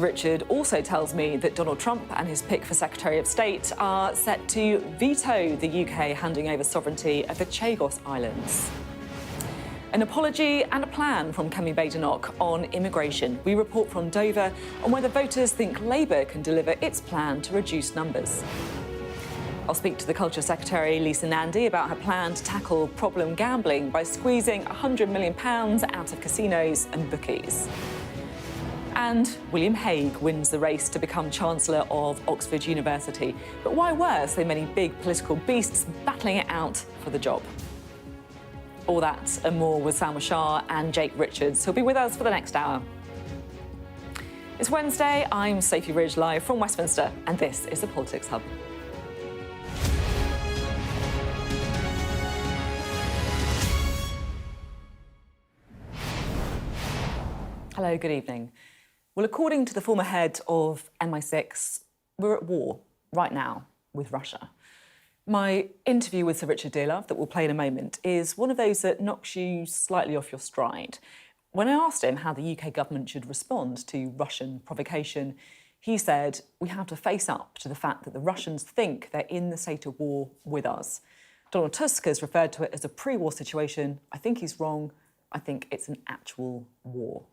Richard also tells me that Donald Trump and his pick for Secretary of State are set to veto the UK handing over sovereignty of the Chagos Islands. An apology and a plan from Kemi Badenoch on immigration. We report from Dover on whether voters think Labour can deliver its plan to reduce numbers. I'll speak to the Culture Secretary, Lisa Nandy, about her plan to tackle problem gambling by squeezing £100 million out of casinos and bookies. And William Hague wins the race to become Chancellor of Oxford University. But why were so many big political beasts battling it out for the job? All that and more with Salma Shah and Jake Richards, who'll be with us for the next hour. It's Wednesday, I'm Sophy Ridge, live from Westminster, and this is the Politics Hub. Hello, good evening. Well, according to the former head of MI6, we're at war right now with Russia. My interview with Sir Richard Dearlove, that we'll play in a moment, is one of those that knocks you slightly off your stride. When I asked him how the UK government should respond to Russian provocation, he said, we have to face up to the fact that the Russians think they're in the state of war with us. Donald Tusk has referred to it as a pre-war situation. I think he's wrong. I think it's an actual war.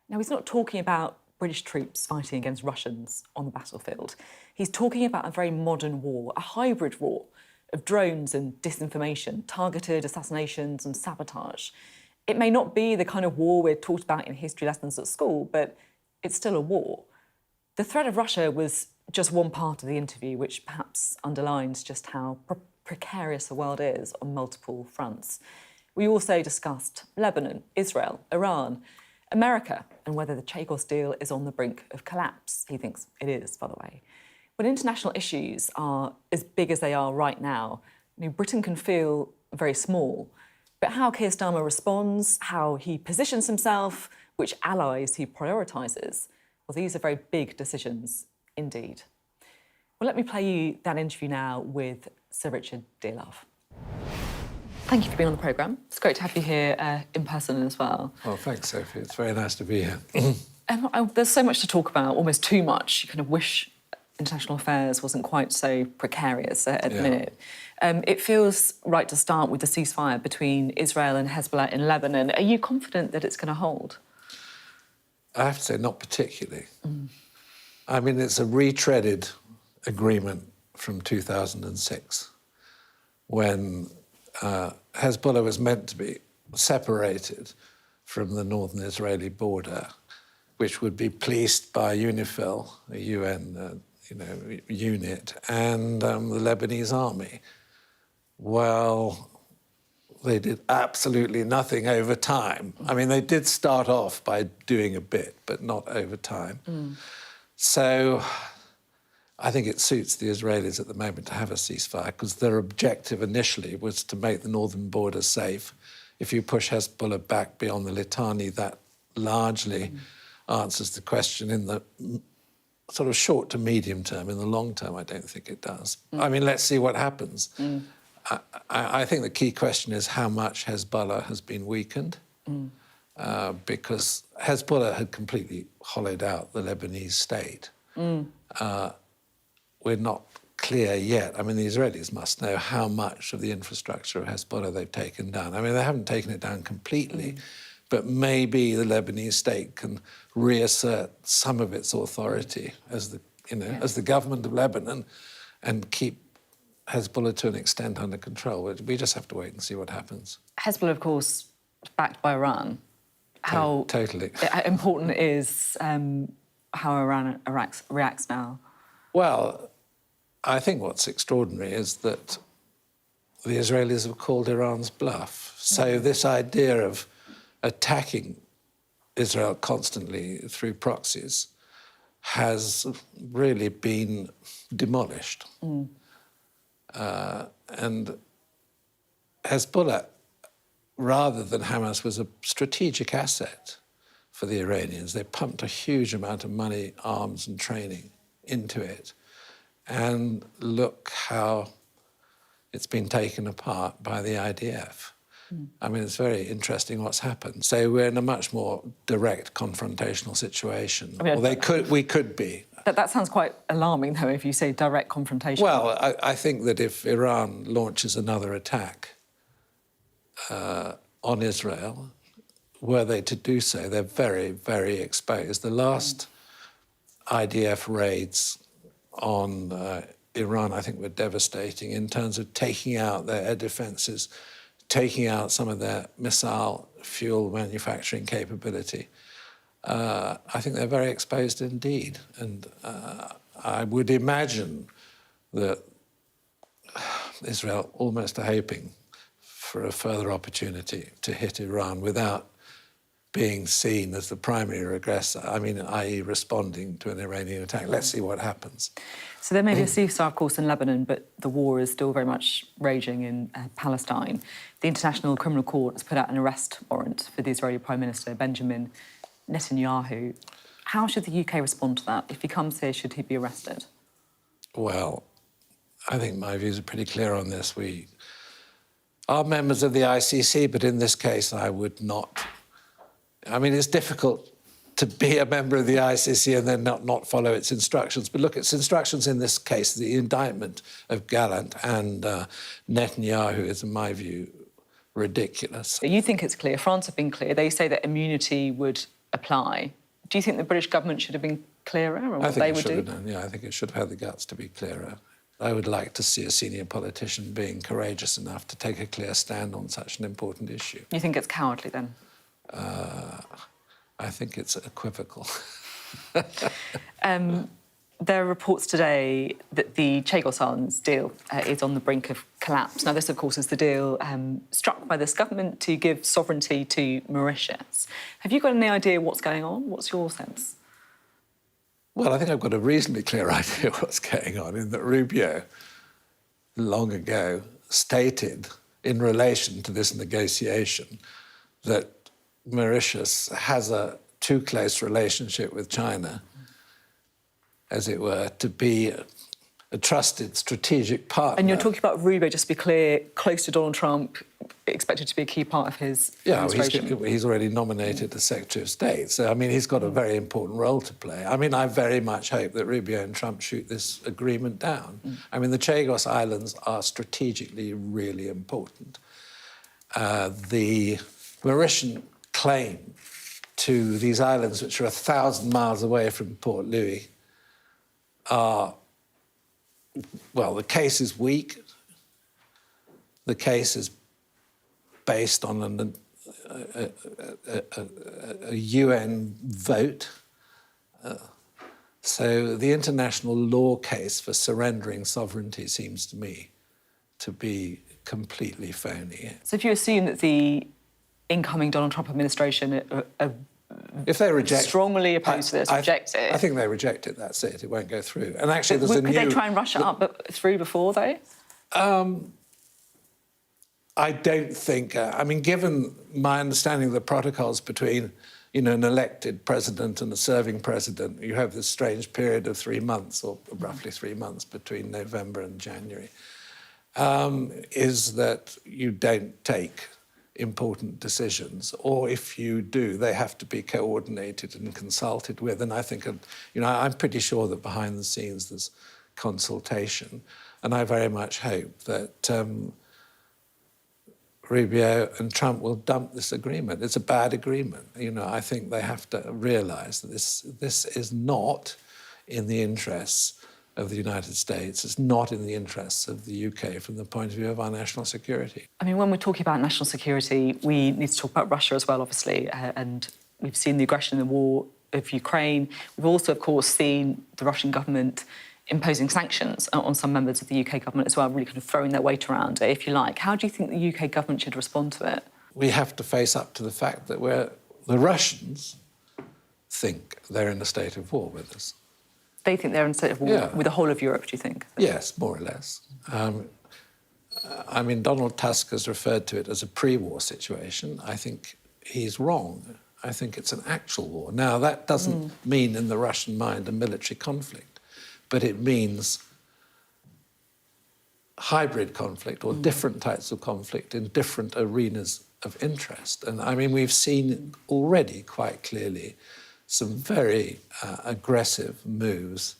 Now, he's not talking about British troops fighting against Russians on the battlefield. He's talking about a very modern war, a hybrid war of drones and disinformation, targeted assassinations and sabotage. It may not be the kind of war we're taught about in history lessons at school, but it's still a war. The threat of Russia was just one part of the interview, which perhaps underlines just how precarious the world is on multiple fronts. We also discussed Lebanon, Israel, Iran, America, and whether the Chagos deal is on the brink of collapse. He thinks it is, by the way. When international issues are as big as they are right now, Britain can feel very small. But how Keir Starmer responds, how he positions himself, which allies he prioritises, well, these are very big decisions indeed. Well, let me play you that interview now with Sir Richard Dearlove. Thank you for being on the programme. It's great to have you here in person as well. Well, thanks, Sophie. It's very nice to be here. There's so much to talk about, almost too much. You kind of wish international affairs wasn't quite so precarious at the minute. It feels right to start with the ceasefire between Israel and Hezbollah in Lebanon. Are you confident that it's going to hold? I have to say, not particularly. I mean, it's a retreaded agreement from 2006 when Hezbollah was meant to be separated from the northern Israeli border, which would be policed by UNIFIL, a UN unit, and the Lebanese army. Well, they did absolutely nothing over time. I mean, they did start off by doing a bit, but not over time. So I think it suits the Israelis at the moment to have a ceasefire because their objective initially was to make the northern border safe. If you push Hezbollah back beyond the Litani, that largely answers the question in the sort of short to medium term. In the long term, I don't think it does. I mean, let's see what happens. I think the key question is how much Hezbollah has been weakened because Hezbollah had completely hollowed out the Lebanese state. We're not clear yet. I mean, the Israelis must know how much of the infrastructure of Hezbollah they've taken down. I mean, they haven't taken it down completely, but maybe the Lebanese state can reassert some of its authority as the government of Lebanon and keep Hezbollah to an extent under control. We just have to wait and see what happens. Hezbollah, of course, backed by Iran. How totally important is how Iran reacts now? Well, I think what's extraordinary is that the Israelis have called Iran's bluff. So this idea of attacking Israel constantly through proxies has really been demolished. And Hezbollah, rather than Hamas, was a strategic asset for the Iranians. They pumped a huge amount of money, arms and training into it. And look how it's been taken apart by the IDF. I mean, it's very interesting what's happened. So we're in a much more direct confrontational situation. I mean, we could be. That sounds quite alarming, though, if you say direct confrontation. Well, I think that if Iran launches another attack on Israel, were they to do so, they're very, very exposed. The last IDF raids on Iran, I think, were devastating in terms of taking out their air defences, taking out some of their missile fuel manufacturing capability. I think they're very exposed indeed. And I would imagine that Israel almost are hoping for a further opportunity to hit Iran without being seen as the primary aggressor, i.e. responding to an Iranian attack. Let's see what happens. So there may be a ceasefire, of course, in Lebanon, but the war is still very much raging in Palestine. The International Criminal Court has put out an arrest warrant for the Israeli Prime Minister, Benjamin Netanyahu. How should the UK respond to that? If he comes here, should he be arrested? Well, I think my views are pretty clear on this. We are members of the ICC, but in this case, I would not. I mean, it's difficult to be a member of the ICC and then not follow its instructions. But look, its instructions in this case, the indictment of Gallant and Netanyahu is, in my view, ridiculous. You think it's clear. France have been clear. They say that immunity would apply. Do you think the British government should have been clearer on what they would do? I think it should have had the guts to be clearer. I would like to see a senior politician being courageous enough to take a clear stand on such an important issue. You think it's cowardly, then? I think it's equivocal. There are reports today that the Chagos Islands deal is on the brink of collapse. Now, this, of course, is the deal struck by this government to give sovereignty to Mauritius. Have you got any idea what's going on? What's your sense? Well, I think I've got a reasonably clear idea what's going on, in that Rubio, long ago, stated in relation to this negotiation that Mauritius has a too close relationship with China, as it were, to be a trusted strategic partner. And you're talking about Rubio, just to be clear, close to Donald Trump, expected to be a key part of his administration. He's already nominated as Secretary of State. So, I mean, he's got a very important role to play. I mean, I very much hope that Rubio and Trump shoot this agreement down. I mean, the Chagos Islands are strategically really important. The Mauritian claim to these islands, which are 1,000 miles away from Port Louis, are, well, the case is weak. The case is based on a UN vote. So the international law case for surrendering sovereignty seems to me to be completely phony. So if you assume that the incoming Donald Trump administration if they reject, strongly opposed to this, reject it. I think they reject it. That's it. It won't go through. And actually, there's a new. Could they try and rush it up through before, though? I don't think. I mean, given my understanding of the protocols between, an elected president and a serving president, you have this strange period of 3 months, or roughly 3 months, between November and January. Is that you don't take important decisions, or if you do, they have to be coordinated and consulted with. And I think, I'm pretty sure that behind the scenes there's consultation, and I very much hope that Rubio and Trump will dump this agreement. It's a bad agreement. I think they have to realise that this is not in the interests of the United States. It's not in the interests of the UK from the point of view of our national security. I mean, when we're talking about national security, we need to talk about Russia as well, obviously, and we've seen the aggression in the war of Ukraine. We've also, of course, seen the Russian government imposing sanctions on some members of the UK government as well, really kind of throwing their weight around it, if you like. How do you think the UK government should respond to it? We have to face up to the fact that the Russians think they're in a state of war with us. They think they're in a state of war with the whole of Europe, do you think? Yes, more or less. I mean, Donald Tusk has referred to it as a pre-war situation. I think he's wrong. I think it's an actual war. Now, that doesn't mean in the Russian mind a military conflict, but it means hybrid conflict or different types of conflict in different arenas of interest. And I mean, we've seen already quite clearly some very aggressive moves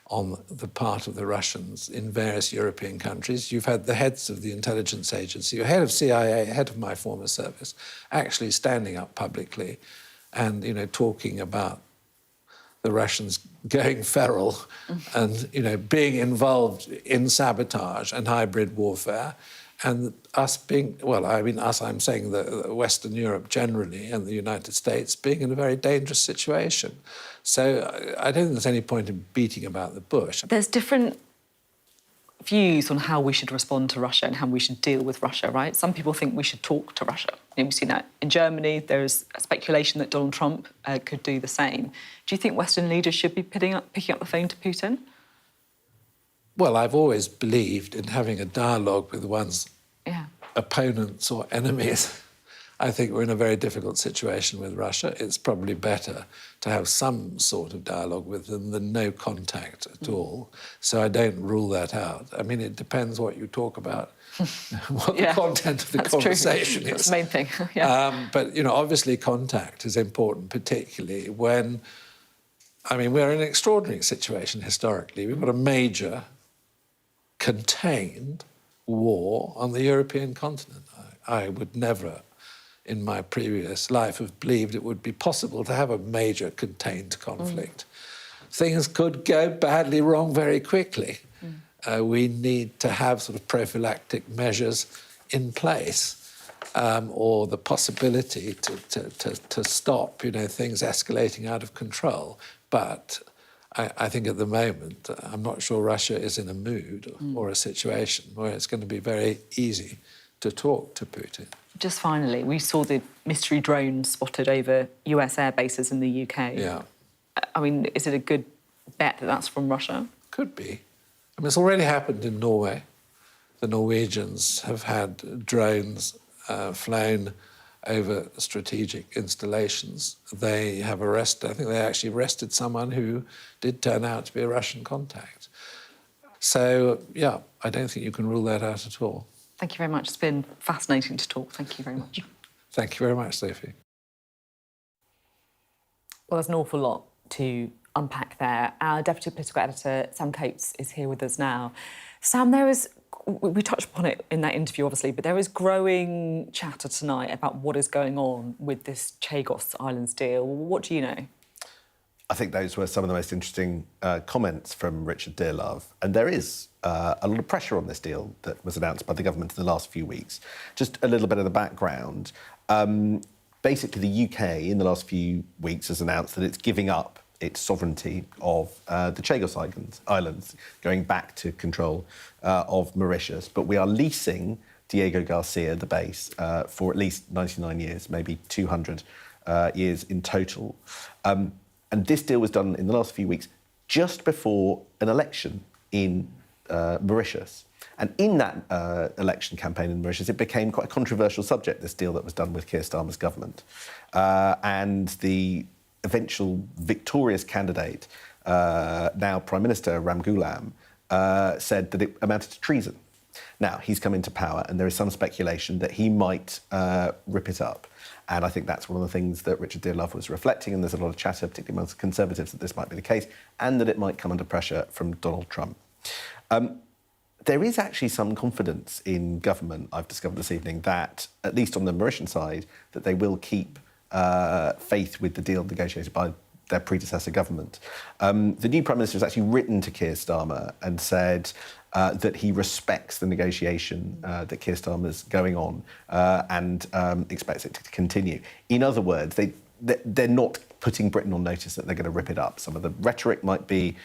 on the part of the Russians in various European countries. You've had the heads of the intelligence agency, the head of CIA, head of my former service, actually standing up publicly and, talking about the Russians going feral and, being involved in sabotage and hybrid warfare, and us being, I'm saying the Western Europe generally and the United States being in a very dangerous situation. So I don't think there's any point in beating about the bush. There's different views on how we should respond to Russia and how we should deal with Russia, right? Some people think we should talk to Russia. We've seen that in Germany. There's a speculation that Donald Trump could do the same. Do you think Western leaders should be picking up the phone to Putin? Well, I've always believed in having a dialogue with one's opponents or enemies. I think we're in a very difficult situation with Russia. It's probably better to have some sort of dialogue with them than no contact at all. So I don't rule that out. I mean, it depends what you talk about, what the content of the conversation is. That's the main thing. But, obviously contact is important, particularly when, we're in an extraordinary situation historically. We've got a major contained war on the European continent. I would never, in my previous life, have believed it would be possible to have a major contained conflict. Things could go badly wrong very quickly. We need to have sort of prophylactic measures in place, or the possibility to stop, things escalating out of control. But I think at the moment, I'm not sure Russia is in a mood or a situation where it's going to be very easy to talk to Putin. Just finally, we saw the mystery drone spotted over US air bases in the UK. Yeah. Is it a good bet that that's from Russia? Could be. It's already happened in Norway. The Norwegians have had drones flown over strategic installations. They have arrested, I think they actually arrested someone who did turn out to be a Russian contact. So, I don't think you can rule that out at all. Thank you very much. It's been fascinating to talk. Thank you very much. Thank you very much, Sophie. Well, there's an awful lot to unpack there. Our Deputy Political Editor, Sam Coates, is here with us now. Sam, we touched upon it in that interview, obviously, but there is growing chatter tonight about what is going on with this Chagos Islands deal. What do you know? I think those were some of the most interesting comments from Richard Dearlove. And there is a lot of pressure on this deal that was announced by the government in the last few weeks. Just a little bit of the background. Basically, the UK in the last few weeks has announced that it's giving up its sovereignty of the Chagos Islands, going back to control of Mauritius. But we are leasing Diego Garcia, the base, for at least 99 years, maybe 200 years in total. And this deal was done in the last few weeks, just before an election in Mauritius. And in that election campaign in Mauritius, it became quite a controversial subject, this deal that was done with Keir Starmer's government. And the eventual victorious candidate, now Prime Minister Ramgoolam, said that it amounted to treason. Now, he's come into power, and there is some speculation that he might rip it up. And I think that's one of the things that Richard Dearlove was reflecting, and there's a lot of chatter, particularly amongst Conservatives, that this might be the case, and that it might come under pressure from Donald Trump. There is actually some confidence in government, I've discovered this evening, that, at least on the Mauritian side, that they will keep faith with the deal negotiated by their predecessor government. The new Prime Minister has actually written to Keir Starmer and said that he respects the negotiation that Keir Starmer's going on and expects it to continue. In other words, they're not putting Britain on notice that they're going to rip it up. Some of the rhetoric might be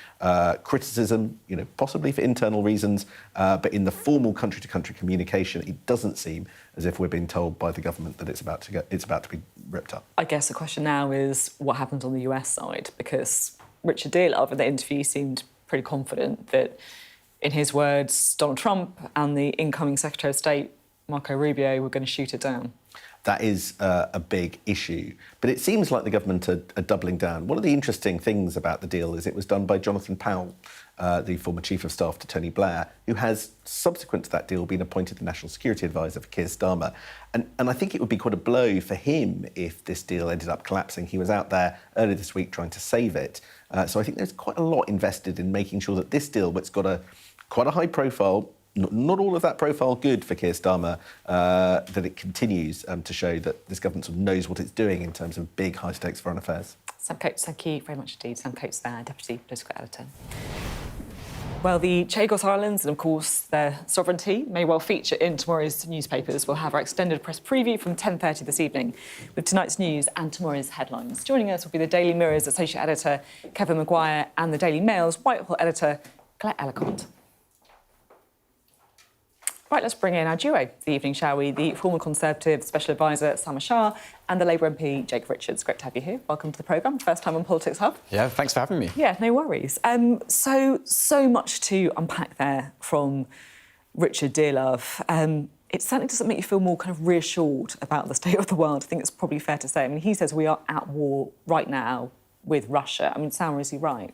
criticism, possibly for internal reasons, but in the formal country-to-country communication, it doesn't seem as if we're being told by the government that it's about to be ripped up. I guess the question now is what happens on the US side, because Richard Dearlove in the interview seemed pretty confident that, in his words, Donald Trump and the incoming Secretary of State, Marco Rubio, were going to shoot it down. That is a big issue. But it seems like the government are doubling down. One of the interesting things about the deal is it was done by Jonathan Powell, the former Chief of Staff to Tony Blair, who has, subsequent to that deal, been appointed the National Security Advisor for Keir Starmer. And I think it would be quite a blow for him if this deal ended up collapsing. He was out there earlier this week trying to save it. So I think there's quite a lot invested in making sure that this deal, which got quite a high profile, not all of that profile good for Keir Starmer, that it continues to show that this government sort of knows what it's doing in terms of big, high-stakes foreign affairs. Sam Coates, thank you very much indeed. Sam Coates there, Deputy Political Editor. Well, the Chagos Islands and, of course, their sovereignty may well feature in tomorrow's newspapers. We'll have our extended press preview from 10:30 this evening with tonight's news and tomorrow's headlines. Joining us will be the Daily Mirror's Associate Editor, Kevin Maguire, and the Daily Mail's Whitehall Editor, Claire Ellicott. Right, let's bring in our duo this evening, shall we? The former Conservative Special Advisor, Salma Shah, and the Labour MP, Jacob Richards. Great to have you here. Welcome to the programme. First time on Politics Hub. Yeah, thanks for having me. Yeah, no worries. So much to unpack there from Richard Dearlove. It certainly doesn't make you feel more kind of reassured about the state of the world. I think it's probably fair to say. I mean, he says we are at war right now with Russia. I mean, Salma, is he right?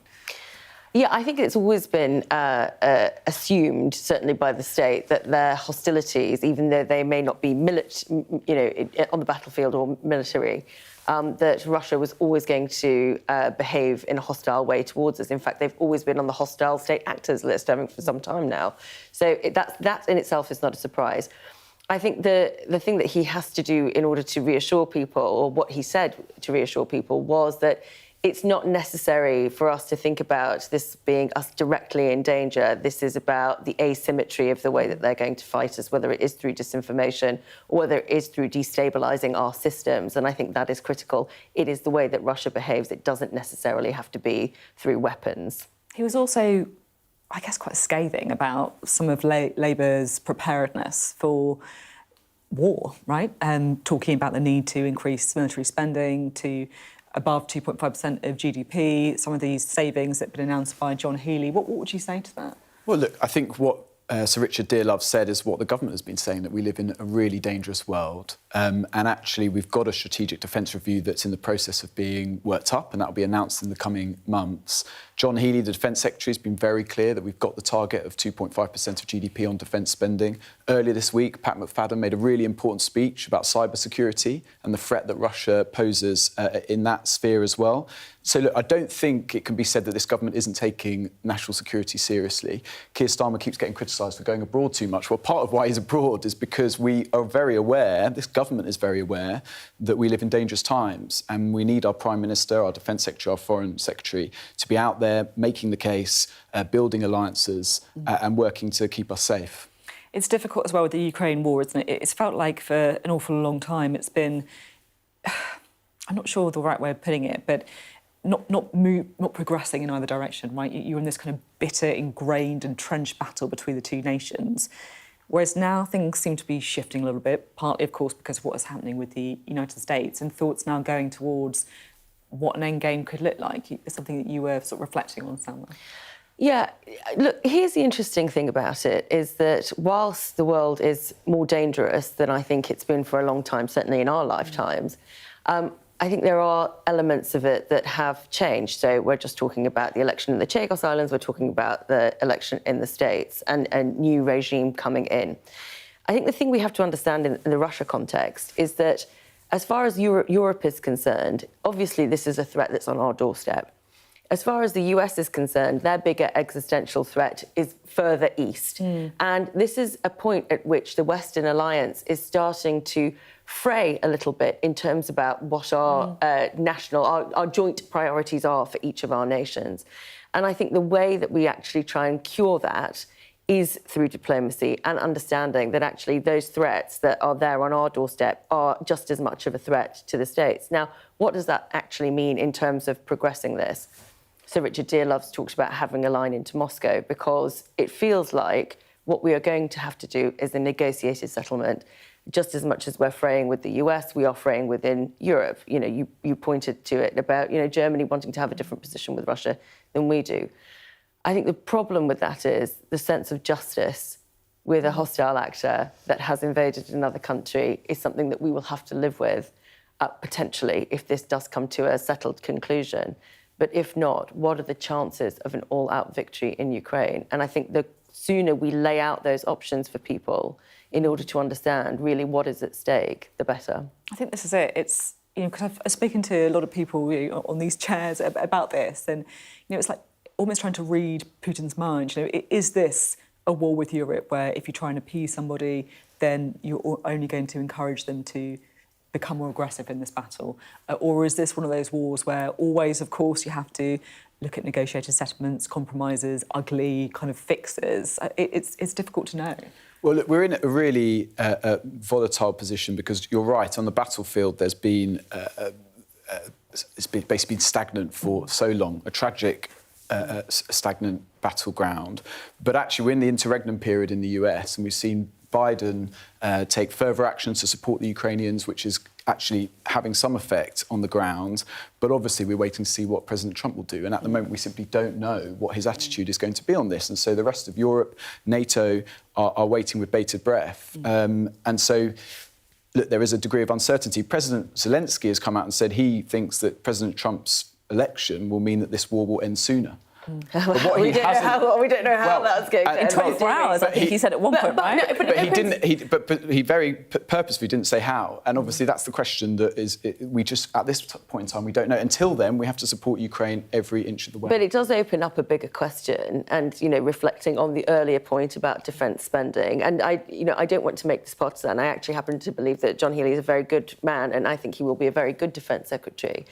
Yeah, I think it's always been assumed, certainly by the state, that their hostilities, even though they may not be on the battlefield or military, that Russia was always going to behave in a hostile way towards us. In fact, they've always been on the hostile state actors list, I think, for some time now. So that in itself is not a surprise. I think the thing that he has to do in order to reassure people, or what he said to reassure people, was that it's not necessary for us to think about this being us directly in danger. This is about the asymmetry of the way that they're going to fight us, whether it is through disinformation or whether it is through destabilising our systems. And I think that is critical. It is the way that Russia behaves. It doesn't necessarily have to be through weapons. He was also, I guess, quite scathing about some of Labour's preparedness for war, right? Talking about the need to increase military spending to above 2.5% of GDP, some of these savings that have been announced by John Healey. What would you say to that? Well, look, I think what Sir Richard Dearlove said is what the government has been saying, that we live in a really dangerous world. And actually, we've got a strategic defence review that's in the process of being worked up, and that will be announced in the coming months. John Healey, the Defence Secretary, has been very clear that we've got the target of 2.5% of GDP on defence spending. Earlier this week, Pat McFadden made a really important speech about cybersecurity and the threat that Russia poses in that sphere as well. So, look, I don't think it can be said that this government isn't taking national security seriously. Keir Starmer keeps getting criticised for going abroad too much. Well, part of why he's abroad is because we are very aware, this government is very aware, that we live in dangerous times, and we need our Prime Minister, our Defence Secretary, our Foreign Secretary to be out there making the case, building alliances and working to keep us safe. It's difficult as well with the Ukraine war, isn't it? It's felt like for an awful long time it's been, I'm not sure the right way of putting it, but not progressing in either direction, right? You're in this kind of bitter, ingrained, entrenched battle between the two nations. Whereas now things seem to be shifting a little bit, partly, of course, because of what is happening with the United States, and thoughts now going towards what an end game could look like. It's something that you were sort of reflecting on, Salma. Yeah, look, here's the interesting thing about it, is that whilst the world is more dangerous than I think it's been for a long time, certainly in our lifetimes, I think there are elements of it that have changed. So we're just talking about the election in the Chagos Islands, we're talking about the election in the States and a new regime coming in. I think the thing we have to understand in the Russia context is that as far as Europe is concerned, obviously this is a threat that's on our doorstep. As far as the US is concerned, their bigger existential threat is further east. And this is a point at which the Western alliance is starting to fray a little bit in terms about what our our joint priorities are for each of our nations. And I think the way that we actually try and cure that is through diplomacy and understanding that actually those threats that are there on our doorstep are just as much of a threat to the States. Now, what does that actually mean in terms of progressing this? So Richard Dearlove's talked about having a line into Moscow, because it feels like what we are going to have to do is a negotiated settlement. Just as much as we're fraying with the US, we are fraying within Europe. You know, you pointed to it about, Germany wanting to have a different position with Russia than we do. I think the problem with that is the sense of justice with a hostile actor that has invaded another country is something that we will have to live with, potentially, if this does come to a settled conclusion. But if not, what are the chances of an all-out victory in Ukraine? And I think the sooner we lay out those options for people in order to understand really what is at stake, the better. I think this is it. It's, because I've spoken to a lot of people on these chairs about this, and, it's like almost trying to read Putin's mind. Is this a war with Europe where if you try and appease somebody, then you're only going to encourage them to become more aggressive in this battle? Or is this one of those wars where always, of course, you have to look at negotiated settlements, compromises, ugly kind of fixes? It's difficult to know. Well, look, we're in a really volatile position because you're right, on the battlefield there's been, it's basically been stagnant for so long, a tragic stagnant battleground. But actually we're in the interregnum period in the US, and we've seen Biden take further actions to support the Ukrainians, which is actually having some effect on the ground. But obviously we're waiting to see what President Trump will do. And at the moment we simply don't know what his attitude is going to be on this. And so the rest of Europe, NATO, are waiting with bated breath. And so, look, there is a degree of uncertainty. President Zelensky has come out and said he thinks that President Trump's election will mean that this war will end sooner. We don't know how that's going to end. In 24 hours, I think he said at one point, right? But he didn't. But he very purposefully didn't say how. And obviously, that's the question that is. We just at this point in time we don't know. Until then, we have to support Ukraine every inch of the way. But it does open up a bigger question, and reflecting on the earlier point about defence spending. And I don't want to make this partisan. I actually happen to believe that John Healey is a very good man, and I think he will be a very good defence secretary.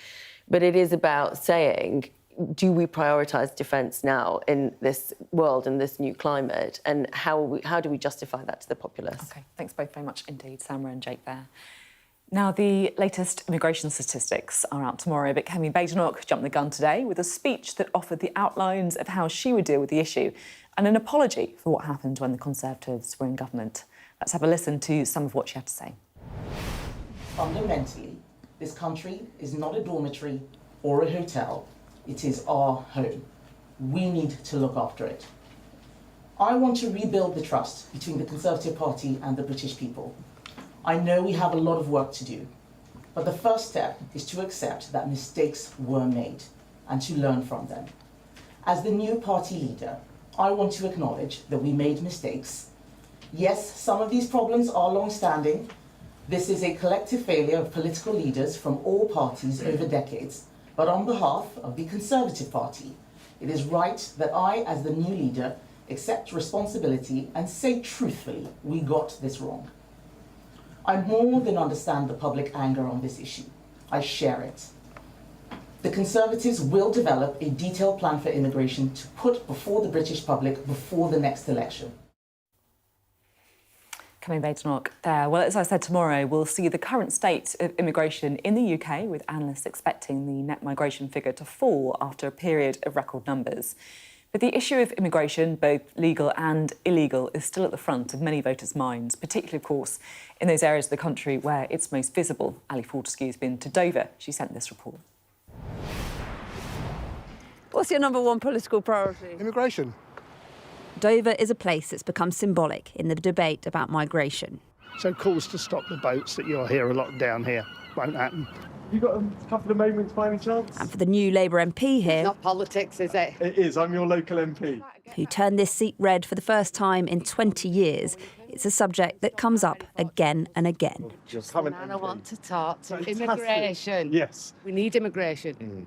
But it is about saying, do we prioritise defence now in this world, in this new climate? And how do we justify that to the populace? OK, thanks both very much indeed, Samra and Jake there. Now, the latest immigration statistics are out tomorrow, but Kemi Badenoch jumped the gun today with a speech that offered the outlines of how she would deal with the issue and an apology for what happened when the Conservatives were in government. Let's have a listen to some of what she had to say. Fundamentally, this country is not a dormitory or a hotel. It is our home. We need to look after it. I want to rebuild the trust between the Conservative Party and the British people. I know we have a lot of work to do, but the first step is to accept that mistakes were made and to learn from them. As the new party leader, I want to acknowledge that we made mistakes. Yes, some of these problems are long-standing. This is a collective failure of political leaders from all parties over decades. But on behalf of the Conservative Party, it is right that I, as the new leader, accept responsibility and say truthfully, we got this wrong. I more than understand the public anger on this issue. I share it. The Conservatives will develop a detailed plan for immigration to put before the British public before the next election. Kemi Badenoch there. Well, as I said, tomorrow we'll see the current state of immigration in the UK, with analysts expecting the net migration figure to fall after a period of record numbers. But the issue of immigration, both legal and illegal, is still at the front of many voters' minds, particularly, of course, in those areas of the country where it's most visible. Ali Fortescue has been to Dover. She sent this report. What's your number one political priority? Immigration. Dover is a place that's become symbolic in the debate about migration. So calls to stop the boats that you'll hear a lot down here won't happen. You got a couple of moments by any chance? And for the new Labour MP here... It's not politics, is it? It is. I'm your local MP. ...who turned this seat red for the first time in 20 years, it's a subject that comes up again and again. I want to talk to immigration. Yes. We need immigration,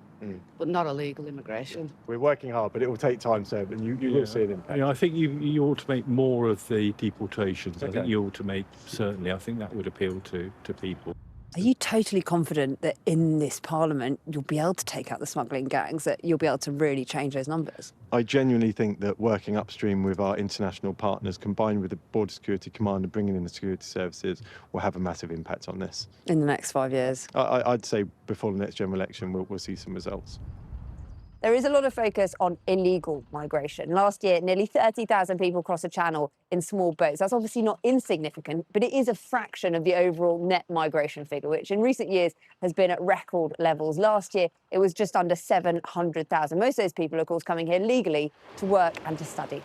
but not illegal immigration. We're working hard, but it will take time, Seb, and you will see an impact. Yeah, I think you ought to make more of the deportations. Okay. I think you ought to make, certainly, I think that would appeal to people. Are you totally confident that in this Parliament you'll be able to take out the smuggling gangs, that you'll be able to really change those numbers? I genuinely think that working upstream with our international partners, combined with the Border Security Command and bringing in the security services, will have a massive impact on this. In the next 5 years? I'd say before the next general election we'll see some results. There is a lot of focus on illegal migration. Last year, nearly 30,000 people crossed the Channel in small boats. That's obviously not insignificant, but it is a fraction of the overall net migration figure, which in recent years has been at record levels. Last year, it was just under 700,000. Most of those people, of course, coming here legally to work and to study.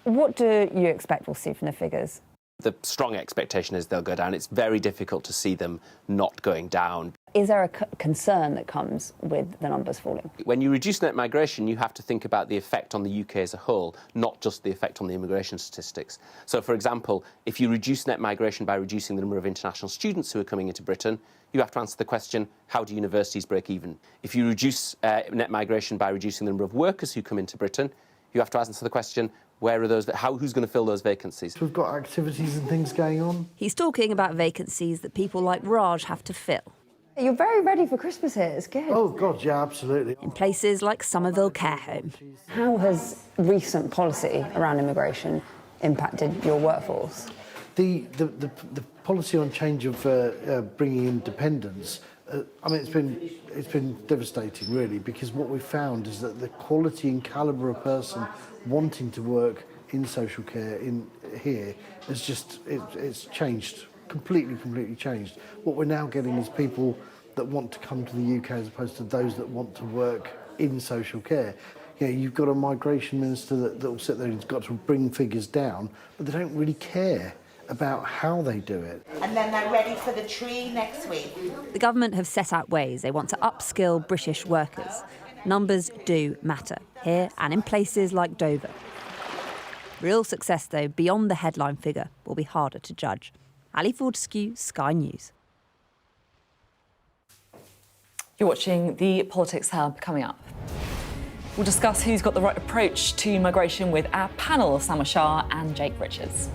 What do you expect we'll see from the figures? The strong expectation is they'll go down. It's very difficult to see them not going down. Is there a concern that comes with the numbers falling? When you reduce net migration, you have to think about the effect on the UK as a whole, not just the effect on the immigration statistics. So, for example, if you reduce net migration by reducing the number of international students who are coming into Britain, you have to answer the question, how do universities break even? If you reduce net migration by reducing the number of workers who come into Britain, you have to answer the question, where are those? Who's going to fill those vacancies? We've got activities and things going on. He's talking about vacancies that people like Raj have to fill. You're very ready for Christmas here, it's good. Oh, God, yeah, absolutely. In places like Somerville Care Home. How has recent policy around immigration impacted your workforce? The policy on change of bringing in dependents, I mean, it's been devastating, really, because what we've found is that the quality and calibre of person wanting to work in social care here has just, it's changed, completely changed. What we're now getting is people that want to come to the UK as opposed to those that want to work in social care. You know, you've got a migration minister that will sit there and has got to bring figures down, but they don't really care about how they do it. And then they're ready for the tree next week. The government have set out ways they want to upskill British workers. Numbers do matter, here and in places like Dover. Real success, though, beyond the headline figure, will be harder to judge. Ali Fortescue, Sky News. You're watching the Politics Hub. Coming up, we'll discuss who's got the right approach to migration with our panel, Sama Shah and Jake Richards.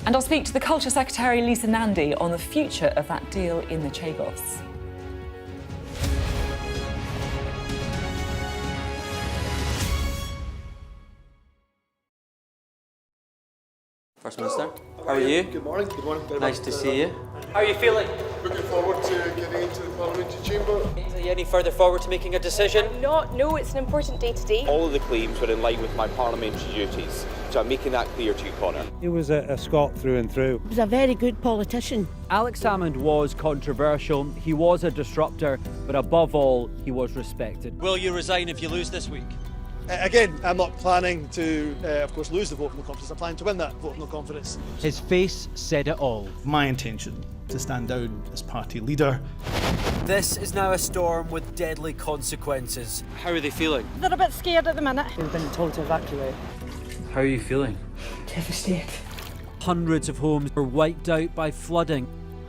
And I'll speak to the Culture Secretary, Lisa Nandy, on the future of that deal in the Chagos. First Minister, how are you? Good morning. Good morning. Nice to see you. How are you feeling? Looking forward to getting into the parliamentary chamber. Are you any further forward to making a decision? No, it's an important day today. All of the claims were in line with my parliamentary duties, so I'm making that clear to you, Conor. He was a Scot through and through. He was a very good politician. Alex Salmond was controversial, he was a disruptor, but above all, he was respected. Will you resign if you lose this week? Again, I'm not planning to, of course, lose the vote of no confidence. I'm planning to win that vote of no confidence. His face said it all. My intention to stand down as party leader. This is now a storm with deadly consequences. How are they feeling? They're a bit scared at the minute. We've been told to evacuate. How are you feeling? Devastated. Hundreds of homes were wiped out by flooding.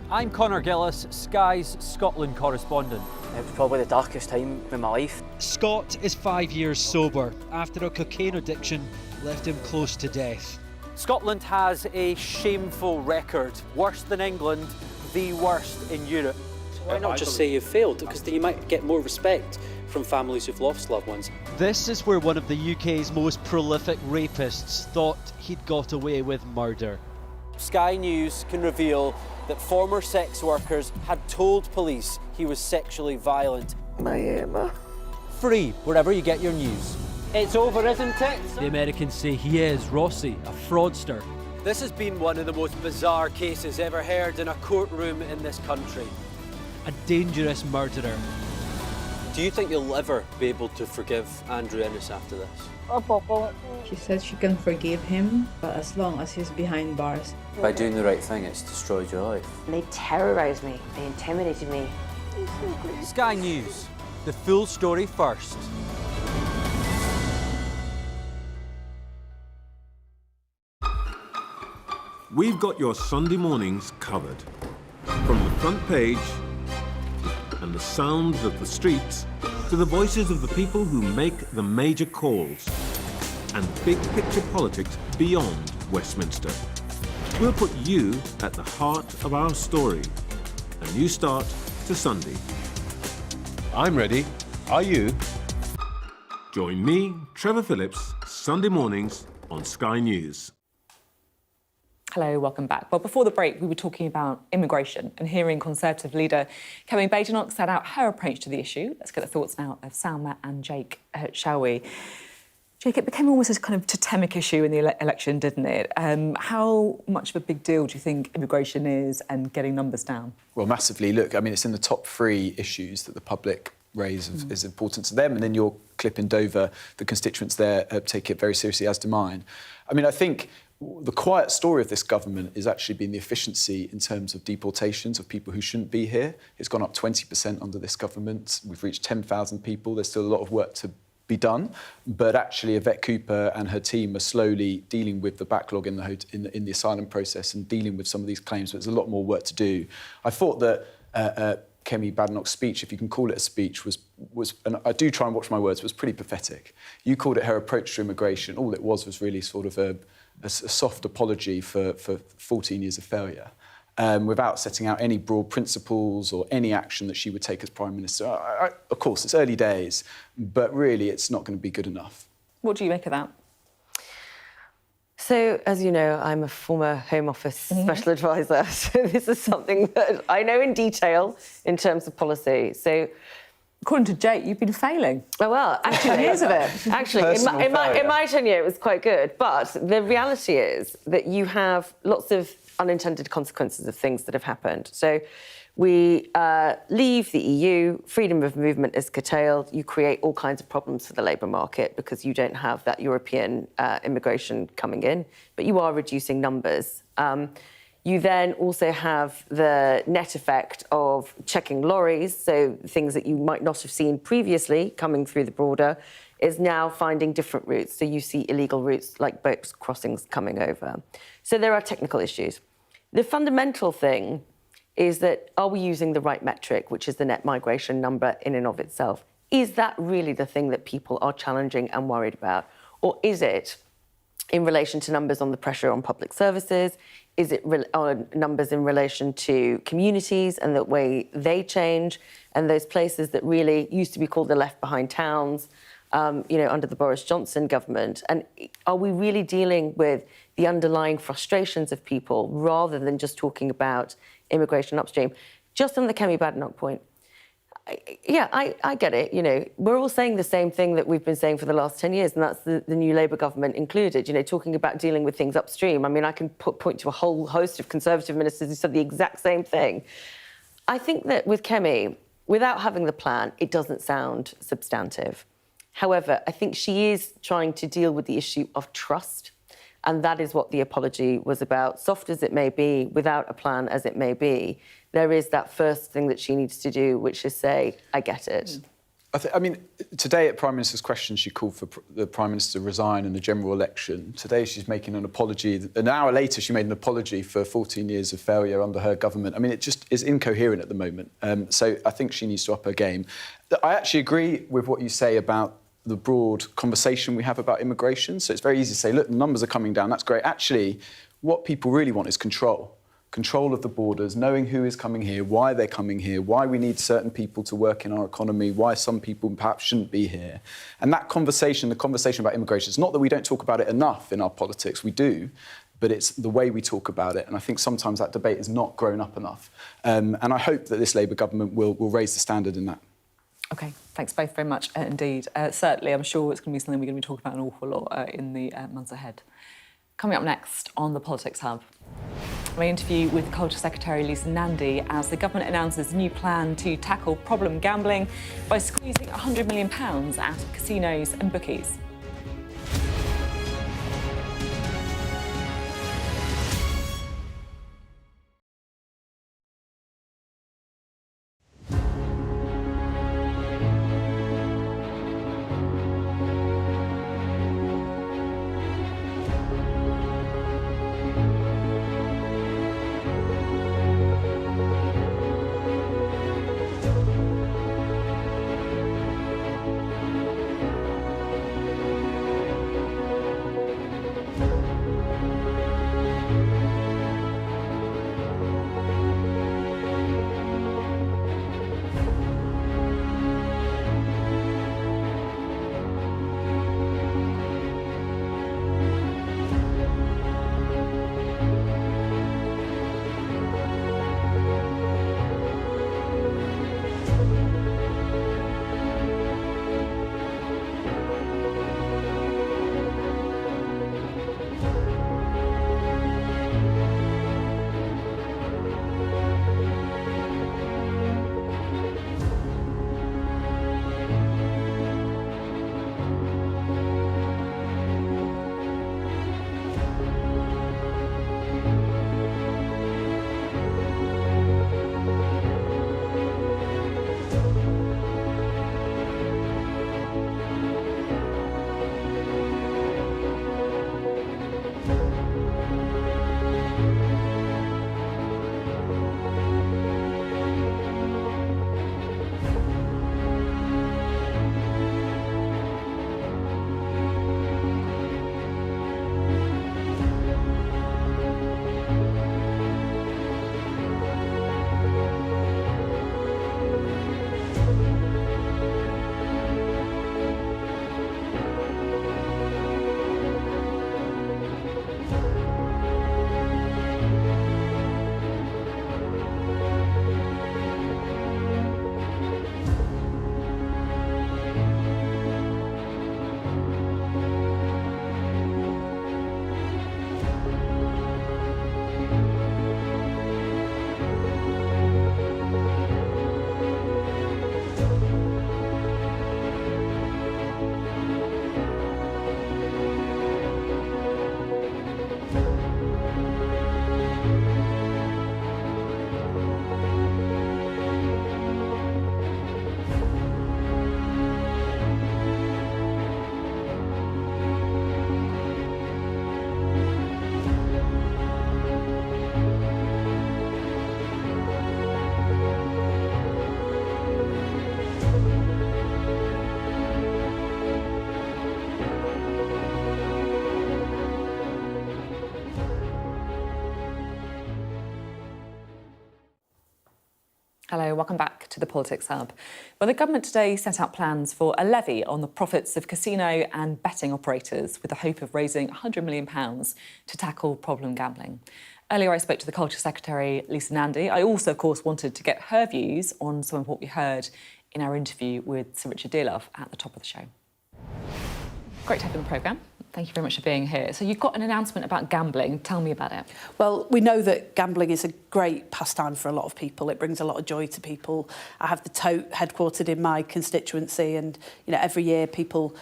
I'm Conor Gillis, Sky's Scotland correspondent. It was probably the darkest time in my life. Scott is 5 years sober after a cocaine addiction left him close to death. Scotland has a shameful record. Worse than England, the worst in Europe. Why not just say you failed? Because then you might get more respect from families who've lost loved ones. This is where one of the UK's most prolific rapists thought he'd got away with murder. Sky News can reveal that former sex workers had told police he was sexually violent. My Emma. Free wherever you get your news. It's over, isn't it? The Americans say he is Rossi, a fraudster. This has been one of the most bizarre cases ever heard in a courtroom in this country. A dangerous murderer. Do you think you'll ever be able to forgive Andrew Innes after this? She said she can forgive him, but as long as he's behind bars. By doing the right thing, it's destroyed your life. They terrorised me. They intimidated me. Sky News. The full story first. We've got your Sunday mornings covered. From the front page and the sounds of the streets to the voices of the people who make the major calls and big picture politics beyond Westminster. We'll put you at the heart of our story. A new start to Sunday. I'm ready. Are you? Join me, Trevor Phillips, Sunday mornings on Sky News. Hello, welcome back. Well, before the break, we were talking about immigration and hearing Conservative leader Kemi Badenoch set out her approach to the issue. Let's get the thoughts now of Salma and Jake, shall we? Jake, it became almost a kind of totemic issue in the election, didn't it? How much of a big deal do you think immigration is and getting numbers down? Well, massively. Look, I mean, it's in the top 3 issues that the public raise is important to them. And then your clip in Dover, the constituents there take it very seriously, as do mine. I mean, I think the quiet story of this government has actually been the efficiency in terms of deportations of people who shouldn't be here. It's gone up 20% under this government. We've reached 10,000 people. There's still a lot of work to be done, but actually Yvette Cooper and her team are slowly dealing with the backlog in the asylum process and dealing with some of these claims, but there's a lot more work to do. I thought that Kemi Badenoch's speech, if you can call it a speech, was, and I do try and watch my words, was pretty pathetic. You called it her approach to immigration. All it was really sort of a soft apology for 14 years of failure, without setting out any broad principles or any action that she would take as Prime Minister. Of course, it's early days, but really it's not going to be good enough. What do you make of that? So, as you know, I'm a former Home Office Special Advisor, so this is something that I know in detail in terms of policy. So, according to Jake, you've been failing. Oh, well, actually, years of it. Actually, in my tenure, it was quite good. But the reality is that you have lots of unintended consequences of things that have happened. So we leave the EU, freedom of movement is curtailed, you create all kinds of problems for the labour market because you don't have that European immigration coming in, but you are reducing numbers. You then also have the net effect of checking lorries, so things that you might not have seen previously coming through the border is now finding different routes. So you see illegal routes like boat crossings coming over. So there are technical issues. The fundamental thing is that are we using the right metric, which is the net migration number in and of itself? Is that really the thing that people are challenging and worried about? Or is it in relation to numbers on the pressure on public services? Is it numbers in relation to communities and the way they change and those places that really used to be called the left behind towns, under the Boris Johnson government? And are we really dealing with the underlying frustrations of people rather than just talking about immigration upstream? Just on the Kemi Badenoch point, I get it. We're all saying the same thing that we've been saying for the last 10 years, and that's the new Labour government included, talking about dealing with things upstream. I mean, I can point to a whole host of Conservative ministers who said the exact same thing. I think that with Kemi, without having the plan, it doesn't sound substantive. However, I think she is trying to deal with the issue of trust, and that is what the apology was about. Soft as it may be, without a plan as it may be, there is that first thing that she needs to do, which is say, I get it. I mean, today at Prime Minister's question, she called for the Prime Minister to resign in the general election. Today she's making an apology. An hour later, she made an apology for 14 years of failure under her government. I mean, it just is incoherent at the moment. So I think she needs to up her game. I actually agree with what you say about the broad conversation we have about immigration. So it's very easy to say, look, the numbers are coming down, that's great. Actually, what people really want is control. Control of the borders, knowing who is coming here, why they're coming here, why we need certain people to work in our economy, why some people perhaps shouldn't be here. And that conversation, the conversation about immigration, it's not that we don't talk about it enough in our politics, we do, but it's the way we talk about it. And I think sometimes that debate is not grown up enough. And I hope that this Labour government will raise the standard in that. OK, thanks both very much indeed. Certainly, I'm sure it's going to be something we're going to be talking about an awful lot in the months ahead. Coming up next on the Politics Hub, my interview with Culture Secretary Lisa Nandy as the government announces a new plan to tackle problem gambling by squeezing £100 million out of casinos and bookies. welcome back to the Politics Hub. Well, the government today set out plans for a levy on the profits of casino and betting operators with the hope of raising £100 million to tackle problem gambling. Earlier, I spoke to the Culture Secretary, Lisa Nandy. I also, of course, wanted to get her views on some of what we heard in our interview with Sir Richard Dearlove at the top of the show. Great to have you on the programme. Thank you very much for being here. So you've got an announcement about gambling. Tell me about it. Well, we know that gambling is a great pastime for a lot of people. It brings a lot of joy to people. I have the Tote headquartered in my constituency, and every year people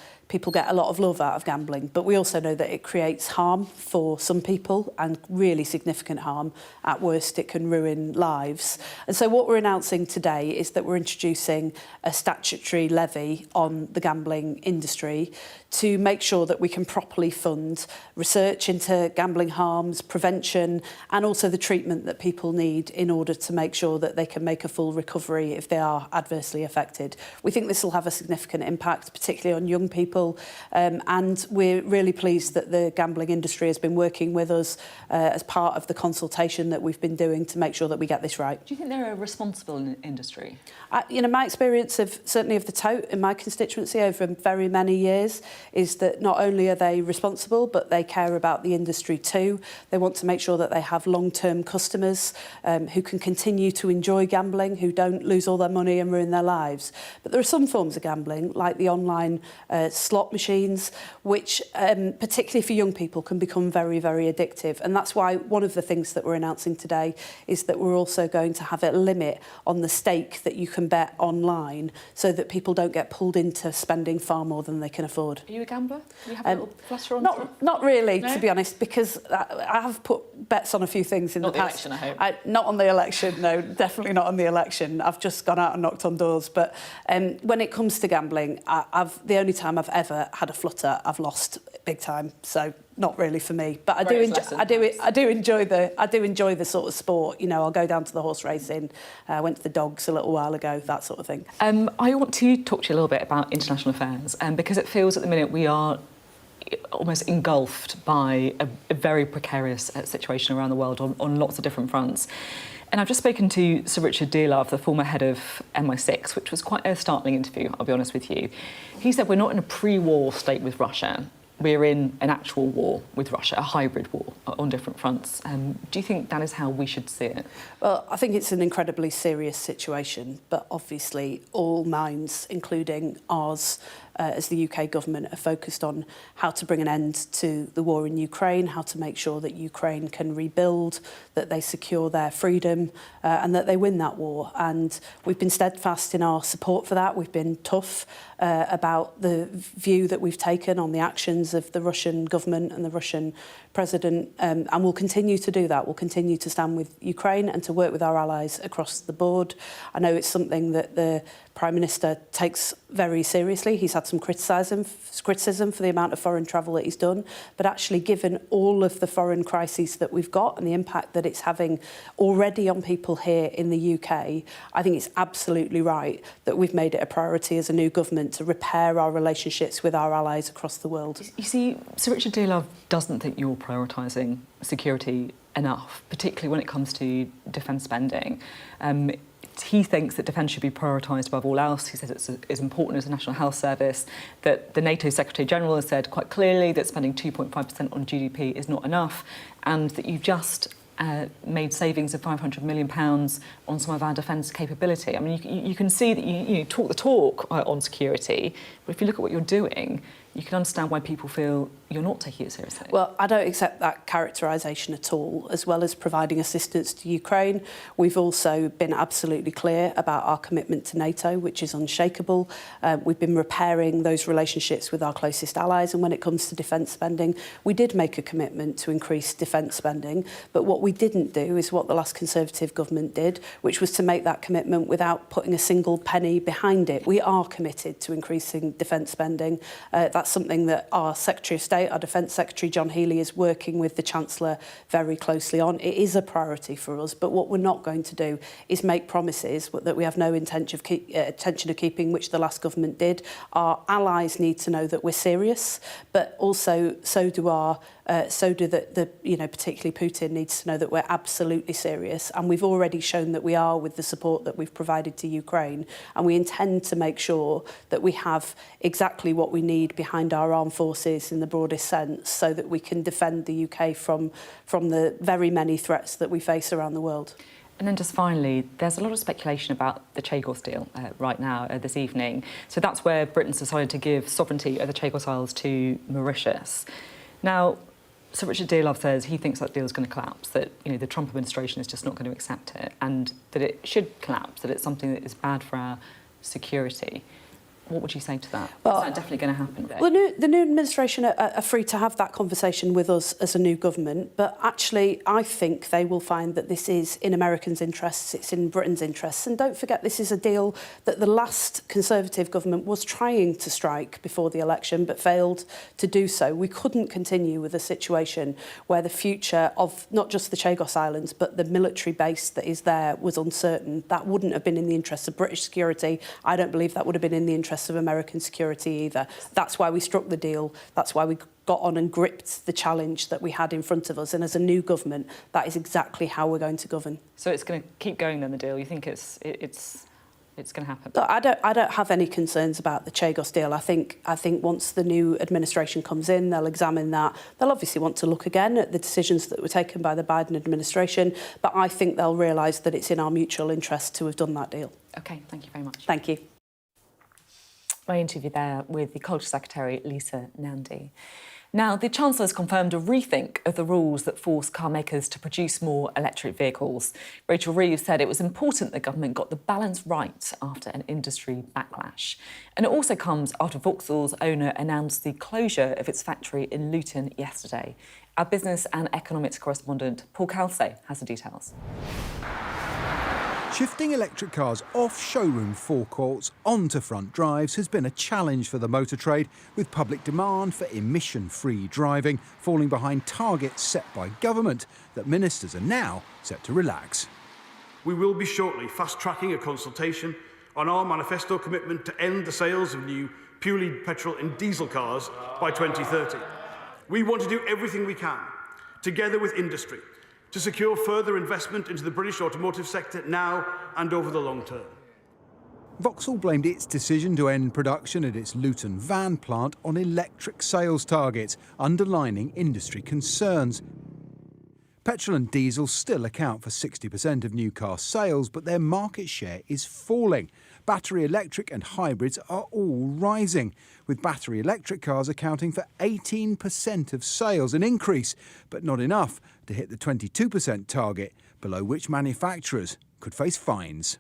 get a lot of love out of gambling. But we also know that it creates harm for some people, and really significant harm. At worst, it can ruin lives. And so what we're announcing today is that we're introducing a statutory levy on the gambling industry to make sure that we can properly fund research into gambling harms, prevention, and also the treatment that people need in order to make sure that they can make a full recovery if they are adversely affected. We think this will have a significant impact, particularly on young people, and we're really pleased that the gambling industry has been working with us as part of the consultation that we've been doing to make sure that we get this right. Do you think they're a responsible industry? My experience certainly of the Tote in my constituency over very many years is that not only are they responsible, but they care about the industry too. They want to make sure that they have long-term customers who can continue to enjoy gambling, who don't lose all their money and ruin their lives. But there are some forms of gambling, like the online slot machines, which particularly for young people can become very, very addictive. And that's why one of the things that we're announcing today is that we're also going to have a limit on the stake that you can bet online, so that people don't get pulled into spending far more than they can afford. Are you a gambler? Do you have a little flutter on? Not really, No? to be honest, because I have put bets on a few things in Not the past. Not the election, I hope. Not on the election, no, definitely not on the election. I've just gone out and knocked on doors. But when it comes to gambling, the only time I've ever had a flutter, I've lost big time. So not really for me. But I do enjoy the sort of sport. I'll go down to the horse racing. I went to the dogs a little while ago, that sort of thing. I want to talk to you a little bit about international affairs, because it feels at the minute we are almost engulfed by a very precarious situation around the world on lots of different fronts. And I've just spoken to Sir Richard Dearlove, the former head of MI6, which was quite a startling interview, I'll be honest with you. He said we're not in a pre-war state with Russia. We're in an actual war with Russia, a hybrid war on different fronts. Do you think that is how we should see it? Well, I think it's an incredibly serious situation, but obviously all minds, including ours, as the UK government, are focused on how to bring an end to the war in Ukraine, how to make sure that Ukraine can rebuild, that they secure their freedom, and that they win that war. And we've been steadfast in our support for that. We've been tough about the view that we've taken on the actions of the Russian government and the Russian president, and we'll continue to do that. We'll continue to stand with Ukraine and to work with our allies across the board. I know it's something that the Prime Minister takes very seriously. He's had some criticism for the amount of foreign travel that he's done, but actually given all of the foreign crises that we've got and the impact that it's having already on people here in the UK, I think it's absolutely right that we've made it a priority as a new government to repair our relationships with our allies across the world. You see, Sir Richard Dearlove doesn't think you're prioritising security enough, particularly when it comes to defence spending. He thinks that defence should be prioritised above all else. He says it's as important as the National Health Service, that the NATO Secretary-General has said quite clearly that spending 2.5% on GDP is not enough, and that you've just made savings of £500 million on some of our defence capability. I mean, you can see that you talk the talk on security, but if you look at what you're doing, you can understand why people feel you're not taking it seriously. Well, I don't accept that characterisation at all. As well as providing assistance to Ukraine, we've also been absolutely clear about our commitment to NATO, which is unshakable. We've been repairing those relationships with our closest allies, and when it comes to defence spending, we did make a commitment to increase defence spending, but what we didn't do is what the last Conservative government did, which was to make that commitment without putting a single penny behind it. We are committed to increasing defence spending. That's something that our Secretary of State, our Defence Secretary John Healey, is working with the Chancellor very closely on. It is a priority for us, but what we're not going to do is make promises that we have no intention of keeping, which the last government did. Our allies need to know that we're serious, but also so do our so do particularly Putin needs to know that we're absolutely serious, and we've already shown that we are with the support that we've provided to Ukraine, and we intend to make sure that we have exactly what we need behind our armed forces in the broadest sense, so that we can defend the UK from the very many threats that we face around the world. And then just finally, there's a lot of speculation about the Chagos deal right now, this evening. So that's where Britain's decided to give sovereignty of the Chagos Islands to Mauritius. Now, Sir Richard Dearlove says he thinks that deal is going to collapse, that the Trump administration is just not going to accept it, and that it should collapse, that it's something that is bad for our security. What would you say to that? Is that definitely going to happen? Well, the new administration are free to have that conversation with us as a new government, but actually I think they will find that this is in Americans' interests, it's in Britain's interests. And don't forget, this is a deal that the last Conservative government was trying to strike before the election, but failed to do so. We couldn't continue with a situation where the future of not just the Chagos Islands, but the military base that is there was uncertain. That wouldn't have been in the interests of British security. I don't believe that would have been in the interests of American security either. That's why we struck the deal. That's why we got on and gripped the challenge that we had in front of us. And as a new government, that is exactly how we're going to govern. So it's going to keep going then, the deal? You think it's going to happen? Look, I don't have any concerns about the Chagos deal. I think once the new administration comes in, they'll examine that. They'll obviously want to look again at the decisions that were taken by the Biden administration, but I think they'll realise that it's in our mutual interest to have done that deal. OK, thank you very much. Thank you. My interview there with the Culture Secretary, Lisa Nandy. Now, the Chancellor has confirmed a rethink of the rules that force car makers to produce more electric vehicles. Rachel Reeves said it was important the government got the balance right after an industry backlash. And it also comes after Vauxhall's owner announced the closure of its factory in Luton yesterday. Our business and economics correspondent, Paul Kelsey, has the details. Shifting electric cars off showroom forecourts onto front drives has been a challenge for the motor trade, with public demand for emission-free driving falling behind targets set by government that ministers are now set to relax. We will be shortly fast-tracking a consultation on our manifesto commitment to end the sales of new purely petrol and diesel cars by 2030. We want to do everything we can, together with industry, to secure further investment into the British automotive sector now and over the long term. Vauxhall blamed its decision to end production at its Luton van plant on electric sales targets, underlining industry concerns. Petrol and diesel still account for 60% of new car sales, but their market share is falling. Battery electric and hybrids are all rising, with battery electric cars accounting for 18% of sales, an increase, but not enough to hit the 22% target, below which manufacturers could face fines.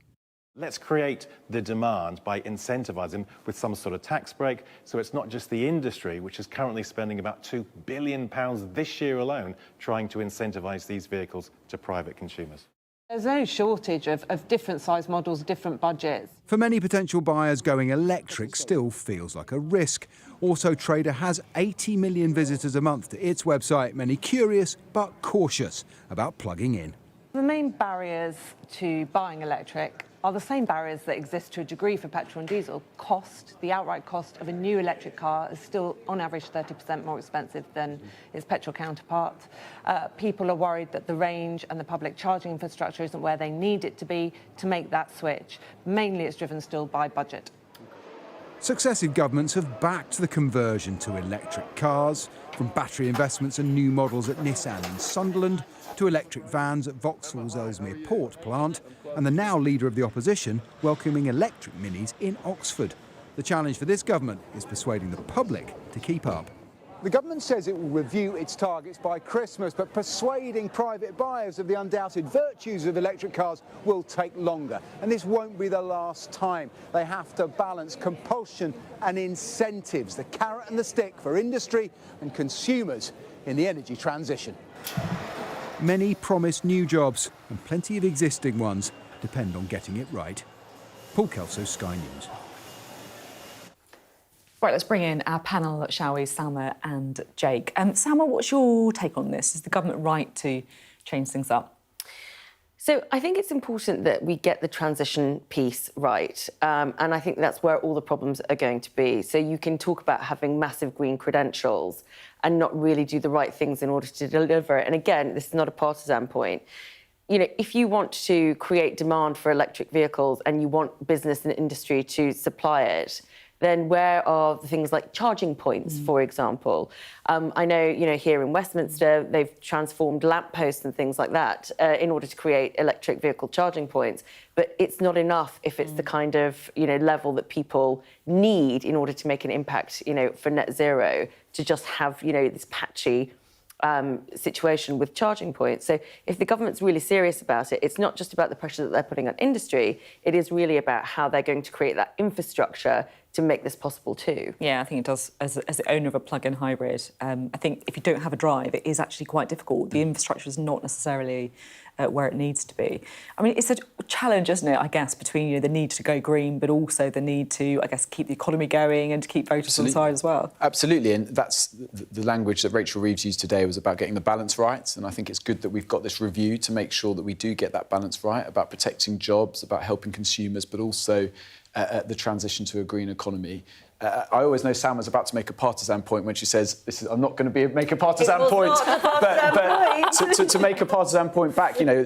Let's create the demand by incentivising with some sort of tax break, so it's not just the industry, which is currently spending about £2 billion this year alone trying to incentivise these vehicles to private consumers. There's no shortage of different size models, different budgets. For many potential buyers, going electric still feels like a risk. Auto Trader has 80 million visitors a month to its website, many curious but cautious about plugging in. The main barriers to buying electric are the same barriers that exist to a degree for petrol and diesel. Cost, the outright cost of a new electric car is still on average 30% more expensive than its petrol counterpart. People are worried that the range and the public charging infrastructure isn't where they need it to be to make that switch. Mainly it's driven still by budget. Successive governments have backed the conversion to electric cars, from battery investments and new models at Nissan in Sunderland to electric vans at Vauxhall's Ellesmere Port plant, and the now leader of the opposition welcoming electric minis in Oxford. The challenge for this government is persuading the public to keep up. The government says it will review its targets by Christmas, but persuading private buyers of the undoubted virtues of electric cars will take longer. And this won't be the last time. They have to balance compulsion and incentives, the carrot and the stick for industry and consumers in the energy transition. Many promise new jobs, and plenty of existing ones depend on getting it right. Paul Kelso, Sky News. Right, let's bring in our panel, shall we, Salma and Jake. Salma, what's your take on this? Is the government right to change things up? So I think it's important that we get the transition piece right. And I think that's where all the problems are going to be. So you can talk about having massive green credentials and not really do the right things in order to deliver it. And again, this is not a partisan point. You know, if you want to create demand for electric vehicles and you want business and industry to supply it, then where are the things like charging points, for example? I know, you know, here in Westminster, they've transformed lampposts and things like that in order to create electric vehicle charging points. But it's not enough if it's the kind of, you know, level that people need in order to make an impact, you know, for net zero, to just have, you know, this patchy situation with charging points. So if the government's really serious about it, it's not just about the pressure that they're putting on industry, it is really about how they're going to create that infrastructure to make this possible too. Yeah, I think it does. As the owner of a plug-in hybrid, I think if you don't have a drive, it is actually quite difficult. The infrastructure is not necessarily where it needs to be. I mean, it's a challenge, isn't it, I guess, between, you know, the need to go green, but also the need to, I guess, keep the economy going and to keep voters on the side as well. Absolutely, and that's the language that Rachel Reeves used today was about getting the balance right, and I think it's good that we've got this review to make sure that we do get that balance right, about protecting jobs, about helping consumers, but also the transition to a green economy. I always know Salma's about to make a partisan point when she says, "I'm not going to make a partisan point." But to make a partisan point back, you know,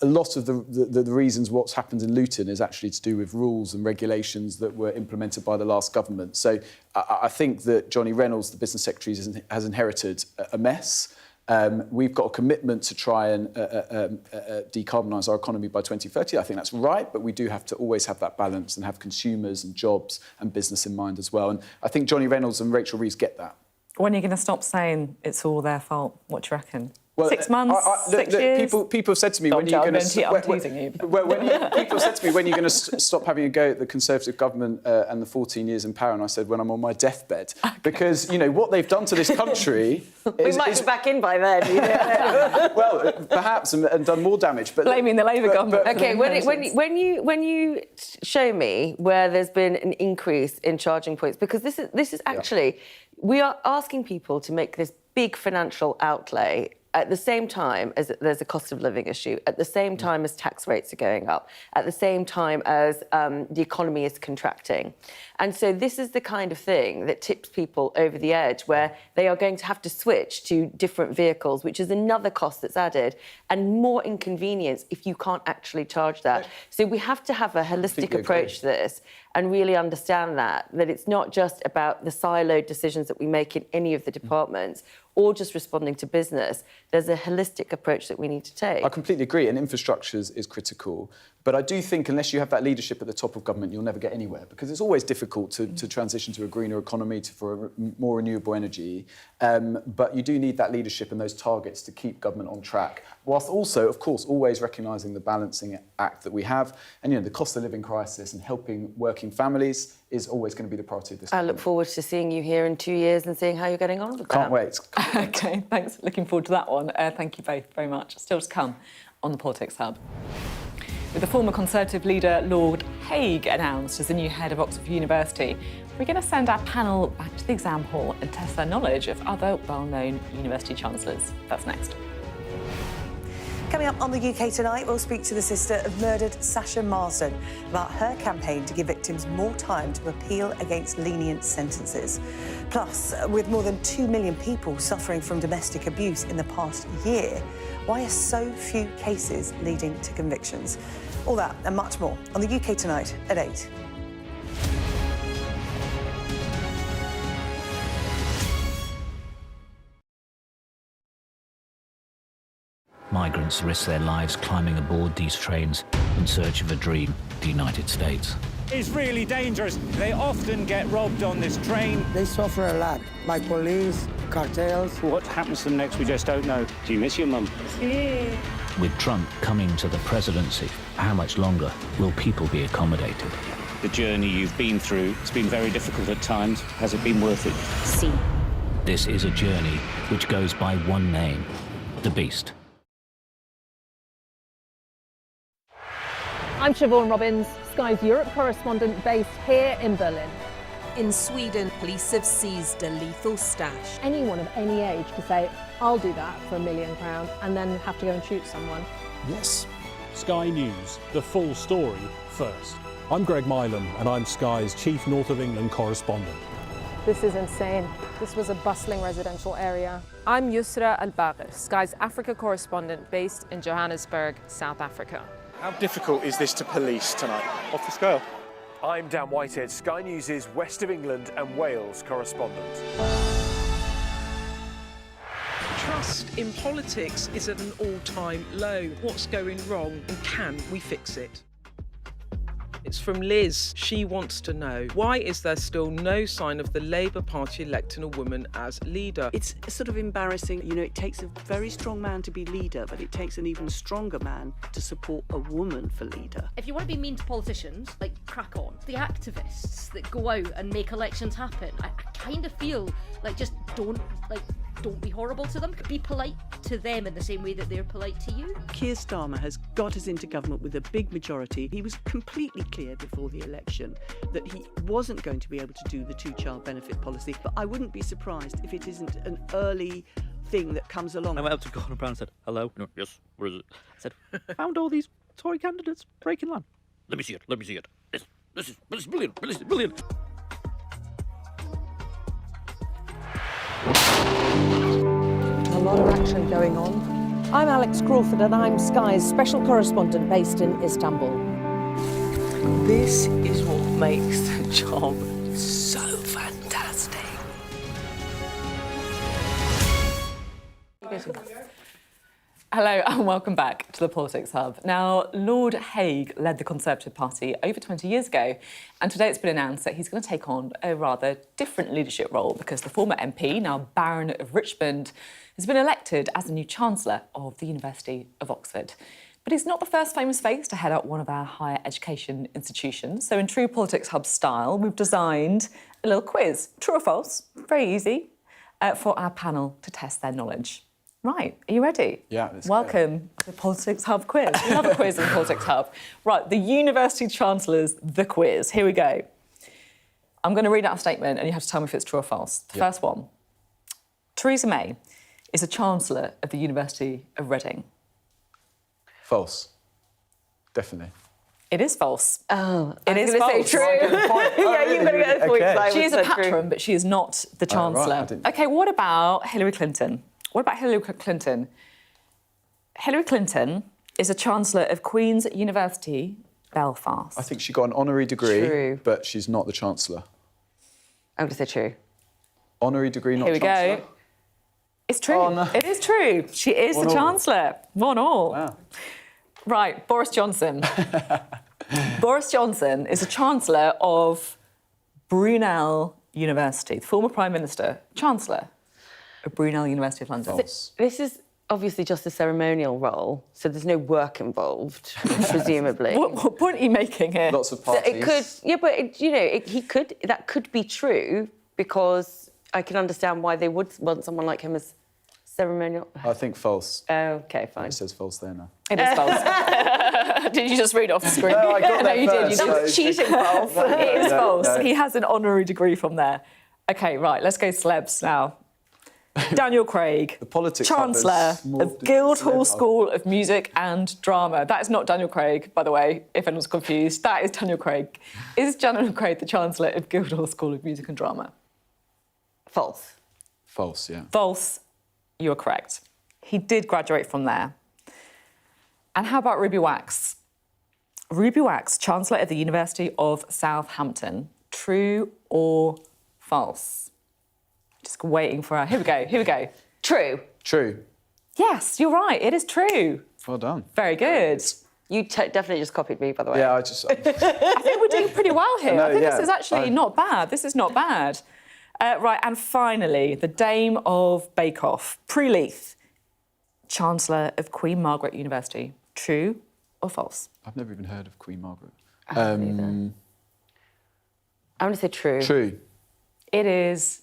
a lot of the reasons what's happened in Luton is actually to do with rules and regulations that were implemented by the last government. So I think that Johnny Reynolds, the Business Secretary, has inherited a mess. We've got a commitment to try and decarbonise our economy by 2030. I think that's right, but we do have to always have that balance and have consumers and jobs and business in mind as well. And I think Johnny Reynolds and Rachel Reeves get that. When are you going to stop saying it's all their fault? What do you reckon? Well, 6 months, 6 years? People have said to me, when are you going to... I'm teasing you. People have said to me, when are you going to stop having a go at the Conservative government and the 14 years in power? And I said, when I'm on my deathbed. Because, you know, what they've done to this country... We might be back in by then. You know? Well, perhaps, and done more damage. But blaming the Labour government. OK, when you show me where there's been an increase in charging points, because this is actually... We are asking people to make this big financial outlay at the same time as there's a cost of living issue, at the same time as tax rates are going up, at the same time as the economy is contracting. And so this is the kind of thing that tips people over the edge, where they are going to have to switch to different vehicles, which is another cost that's added, and more inconvenience if you can't actually charge that. So we have to have a holistic approach to this and really understand that it's not just about the siloed decisions that we make in any of the departments or just responding to business. There's a holistic approach that we need to take. I completely agree, and infrastructure is critical. But I do think unless you have that leadership at the top of government, you'll never get anywhere, because it's always difficult to transition to a greener economy, for more renewable energy. But you do need that leadership and those targets to keep government on track, whilst also, of course, always recognising the balancing act that we have. And, you know, the cost of living crisis and helping working families is always going to be the priority of this government. I look forward to seeing you here in 2 years and seeing how you're getting on with that. Can't wait. OK, thanks. Looking forward to that one. Thank you both very much. Still to come on the Politics Hub. With the former Conservative leader Lord Hague announced as the new head of Oxford University, we're going to send our panel back to the exam hall and test their knowledge of other well-known university chancellors. That's next. Coming up on the UK Tonight, we'll speak to the sister of murdered Sasha Marsden about her campaign to give victims more time to appeal against lenient sentences. Plus, with more than 2 million people suffering from domestic abuse in the past year, why are so few cases leading to convictions? All that and much more on the UK Tonight at 8. Migrants risk their lives climbing aboard these trains in search of a dream, the United States. It's really dangerous. They often get robbed on this train. They suffer a lot, by police, cartels. What happens to them next, we just don't know. Do you miss your mum? Yeah. With Trump coming to the presidency, how much longer will people be accommodated? The journey you've been through, it's been very difficult at times. Has it been worth it? See. This is a journey which goes by one name, the Beast. I'm Siobhan Robbins, Sky's Europe correspondent based here in Berlin. In Sweden, police have seized a lethal stash. Anyone of any age could say, I'll do that for £1 million and then have to go and shoot someone. Yes, Sky News, the full story first. I'm Greg Milam and I'm Sky's Chief North of England correspondent. This is insane. This was a bustling residential area. I'm Yusra Al-Bagher, Sky's Africa correspondent based in Johannesburg, South Africa. How difficult is this to police tonight? Off the scale. I'm Dan Whitehead, Sky News' West of England and Wales correspondent. Trust in politics is at an all-time low. What's going wrong and can we fix it? It's from Liz. She wants to know, why is there still no sign of the Labour Party electing a woman as leader? It's sort of embarrassing. You know, it takes a very strong man to be leader, but it takes an even stronger man to support a woman for leader. If you want to be mean to politicians, like, crack on. The activists that go out and make elections happen, I kind of feel like just don't be horrible to them. Be polite to them in the same way that they're polite to you. Keir Starmer has got us into government with a big majority. He was completely clear before the election that he wasn't going to be able to do the two-child benefit policy, but I wouldn't be surprised if it isn't an early thing that comes along. I went up to Gordon Brown and said, hello? No, yes, where is it? I said, found all these Tory candidates breaking land. Let me see it. This is brilliant. A lot of action going on. I'm Alex Crawford and I'm Sky's special correspondent based in Istanbul. This is what makes the job so fantastic. Hello and welcome back to the Politics Hub. Now, Lord Hague led the Conservative Party over 20 years ago, and today it's been announced that he's going to take on a rather different leadership role because the former MP, now Baron of Richmond, has been elected as the new Chancellor of the University of Oxford. But he's not the first famous face to head up one of our higher education institutions. So in true Politics Hub style, we've designed a little quiz, true or false, very easy, for our panel to test their knowledge. Right, are you ready? Yeah, welcome to the Politics Hub quiz. We love a quiz in the Politics Hub. Right, the University Chancellors, the quiz. Here we go. I'm going to read out a statement and you have to tell me if it's true or false. The first one. Theresa May is a Chancellor of the University of Reading. False. Definitely. It is false. Oh, it is false. Say true. Yeah, you're going to get a point. Okay. She is a patron, but she is not the Chancellor. Right, OK, what about Hillary Clinton? What about Hillary Clinton? Hillary Clinton is a Chancellor of Queen's University, Belfast. I think she got an honorary degree, True. but she's not the Chancellor. I'm going to say true. Honorary degree, not Chancellor? Here we go. It's true. Oh, no. It is true. She is the Chancellor. 1-1. Wow. Right, Boris Johnson. Boris Johnson is a Chancellor of Brunel University, the former Prime Minister, Chancellor of Brunel University of London. This is obviously just a ceremonial role, so there's no work involved, presumably. What point are you making here? Lots of parties. It could, yeah, but that could be true because I can understand why they would want someone like him as ceremonial. I think false. Okay, fine. It says false there now. It is false. Did you just read it off the screen? No, I got that you first, did. That was cheating false. It is false. No. He has an honorary degree from there. OK, right, let's go celebs now. Daniel Craig, the politics Chancellor of Guildhall School of Music and Drama. That is not Daniel Craig, by the way, if anyone's confused. That is Daniel Craig. Is Daniel Craig the Chancellor of Guildhall School of Music and Drama? False. False, yeah. False. You are correct. He did graduate from there. And how about Ruby Wax? Ruby Wax, Chancellor of the University of Southampton. True or false? Just waiting for her. Here we go. True. True. Yes, you're right. It is true. Well done. Very good. You definitely just copied me, by the way. Yeah, I think we're doing pretty well here. I think this is actually not bad. This is not bad. Right, and finally, the Dame of Bake Off, Prue Leith, Chancellor of Queen Margaret University. True or false? I've never even heard of Queen Margaret. I haven't either. I'm going to say true. True. It is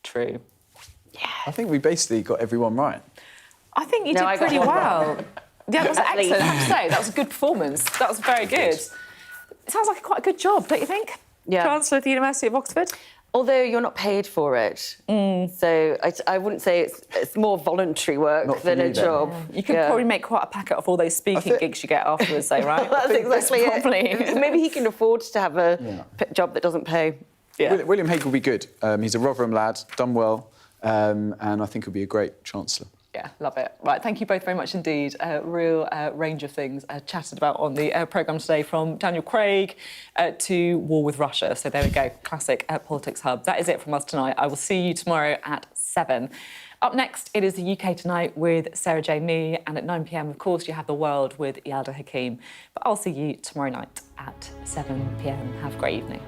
true. Yeah. I think we basically got everyone right. I think you did pretty well. Yeah, that was At excellent, I least. have to say. That was a good performance. That was very good. It sounds like quite a good job, don't you think? Yeah. Chancellor of the University of Oxford? Although you're not paid for it. So I wouldn't say it's more voluntary work than a job. Yeah. You could probably make quite a packet of all those speaking gigs you get afterwards, though, right? That's exactly it. Maybe he can afford to have a job that doesn't pay. Yeah. William Hague will be good. He's a Rotherham lad, done well, and I think he'll be a great Chancellor. Yeah, love it. Right, thank you both very much indeed. A real range of things chatted about on the programme today, from Daniel Craig to war with Russia. So there we go, classic Politics Hub. That is it from us tonight. I will see you tomorrow at 7. Up next, it is the UK Tonight with Sarah J. Mee, and at 9 p.m, of course, you have The World with Ialda Hakim. But I'll see you tomorrow night at 7 p.m. Have a great evening.